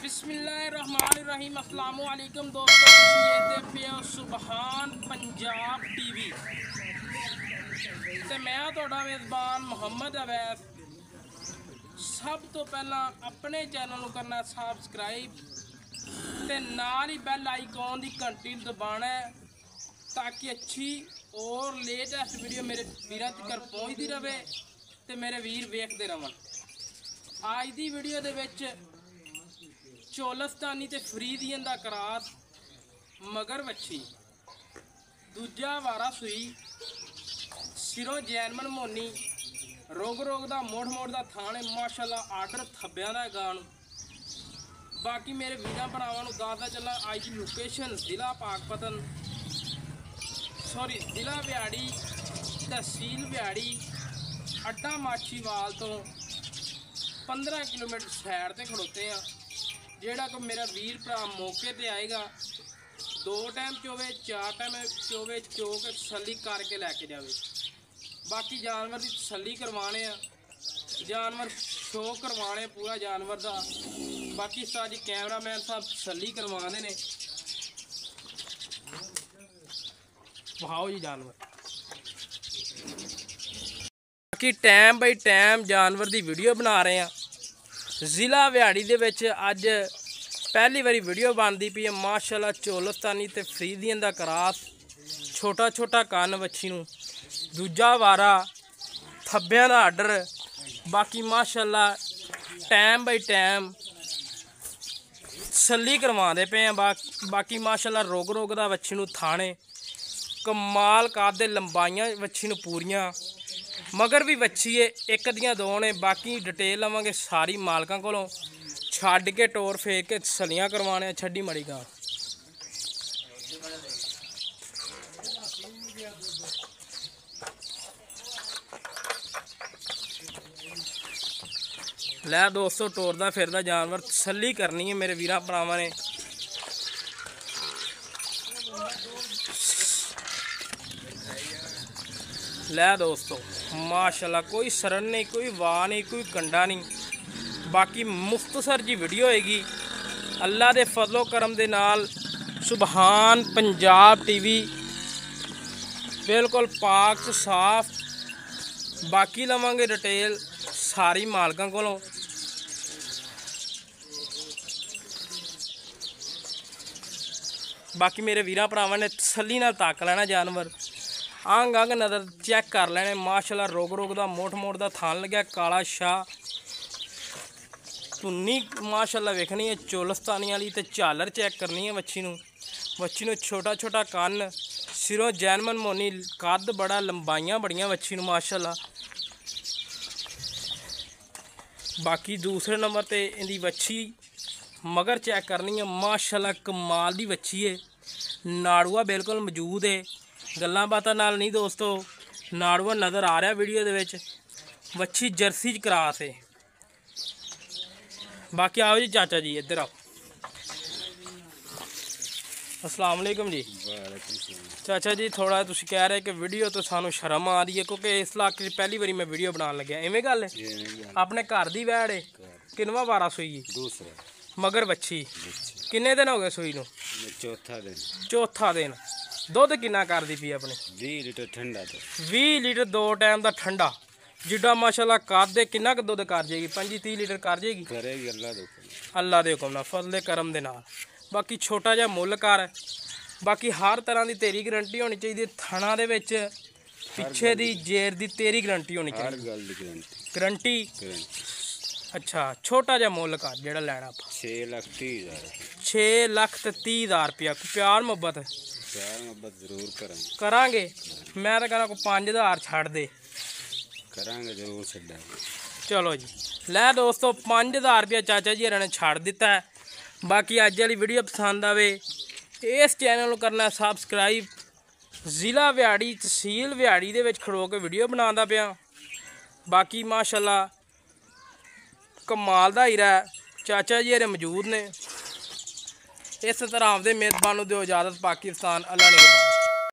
बिस्मिल्लाहिर्रहमानिर्रहीम अस्सलामु अलैकुम दोस्तों, ये देखते हो सुबहान पंजाब टीवी ते मैं तुहाडा मेज़बान मुहम्मद अवैस। सब तो पहला अपने चैनल को करना सबसक्राइब ते नाल ही बैल आइकॉन की घंटी दबाना है ताकि अच्छी और लेटेस्ट वीडियो मेरे वीरां तक पहुँचती रहे ते मेरे वीर वेखते रहन। आज की वीडियो दे विच चोलस्तानी ते फरीदियन दा क्रॉस मगर वच्छी दूजा वारा सूई सिरों जैनमन मोनी रोग दा मोड़ दा थाने माशाल्लाह आर्डर थब्बियां दा गान। बाकी मेरे वीरां भरावां नूं दसदा चला अज की लोकेशन जिला पाकपतन जिला बिहाड़ी तहसील बिहाड़ी अड्डा माछीवाल तो 15 किलोमीटर साइड ते खड़ोते हैं। जेड़ा को मेरा वीर भरा मौके पे आएगा 2 टाइम चोवे 4 टाइम चोवे चो के तसली करके लैके जाए। बाकी जानवर की तसली करवाने जानवर शो करवाने पूरा जानवर का। बाकी साज कैमरामैन साहब तसली करवाने ने। भाओ जी जानवर बाकी टाइम बाई टाइम जानवर की वीडियो बना रहे हैं। जिला बिहाड़ी दे विच अज पहली बारी वीडियो बनती पई है। माशाल्लाह चोलस्तानी ते फरीदियन दा क्रॉस छोटा छोटा कन्न बच्ची नूं दूजा वारा थब्बियां दा आर्डर। बाकी माशाल्लाह टाइम बाई टाइम तसली करवाते पे हैं। बाकी माशाल्लाह रोग दा बच्ची नूं थाने कमाल कादे लंबाइयां बच्ची नूं पूरियां मगर भी बच्ची है एक दियां दो ने। बाकी डिटेल लवांगे सारी मालकां कोलों छड्ड के टोर फेंक के तसलियां करवाने छड्डी मड़ी गां। लै दोस्तों टोरदा फिरदा जानवर तसली करनी है मेरे वीरां भरावां ने। लै दोस्तों माशाल्लाह कोई सरन नहीं, कोई वाह नहीं, कोई कंडा नहीं। बाकी मुख्तसर जी वीडियो होएगी अल्लाह दे फजलो करम दे नाल। सुबहान पंजाब टीवी बिल्कुल पाक साफ। बाकी लवांगे डिटेल सारी मालकां कोलों। बाकी मेरे वीरां भरावां ने तसली नाल तक लेना जानवर अंग अंग नज़र चेक कर लेने। माशाल्लाह रोग दा मोड़ दा थान लग्या काला शाह धुन्नी माशाल्लाह वेखनी है चोलस्तानी वाली ते झालर चेक करनी है बच्ची नूं छोटा छोटा कन्न सिरों जैनमन मोनी कद बड़ा लंबाइयां बड़ियां बच्ची नूं माशाल्लाह। बाकी दूसरे नंबर ते इहदी बच्ची मगर चेक करनी है माशाल्लाह कमाल दी बच्ची है। नाड़ूआ बिल्कुल मौजूद है गल्लां बातां नाल नहीं दोस्तों। नाड़ूआ नज़र आ रहा वीडियो दे विच बच्ची जर्सी च क्रॉस है। बाकी आओ जी चाचा जी इधर आओ। अस्सलाम वालेकुम जी। चाचा जी थोड़ा तुसीं कह रहे कि वीडियो तो सानू शर्म आ रही है क्योंकि इस इलाके पहली बारी मैं वीडियो बनाने लग्या। इवें गल है अपने घर दी वैड़ है किनवा वारा सूई दूसरा मगर बच्ची किन्ने दिन हो गए सूई नूं? चौथा दिन। दुध किन्ना कर दी पी अपने? 20 लीटर ठंडा। 20 लीटर 2 टाइम का ठंडा जिड्डा माशाल्लाह कर दे किन्ना क दुध कर जाएगी? 25-30 लीटर कर जाएगी अल्लाह दे हुक्म नाल फजले करम दे नाल। बाकी छोटा जिहा मुल कर। बाकी हर तरह की तेरी गारंटी होनी चाहिए। थणा दे विच पिछे दी जेर दी तेरी गारंटी होनी चाहिए। गारंटी अच्छा छोटा जिहा मुल कर जेड़ा लैना 6 लाख ते 30,000 रुपया। प्यार मुहब्बत जरूर करांगे। मैं तो कहना को 5,000 छड़ दे करांगे जरूर छड्डा। चलो जी लै दोस्तों 5,000 रुपया चाचा जी ने छड़ दिता है। बाकी अज वाली वीडियो पसंद आवे इस चैनल को करना सबसक्राइब। जिला बिहाड़ी तहसील बिहाड़ी दे विच खड़ो के वीडियो बनांदा पिया। बाकी माशाल्लाह कमाल दा हीरा चाचा जी मौजूद ने। इस तरह आपदे मेज़बानों दो इजाज़त। पाकिस्तान अल्लाह ने।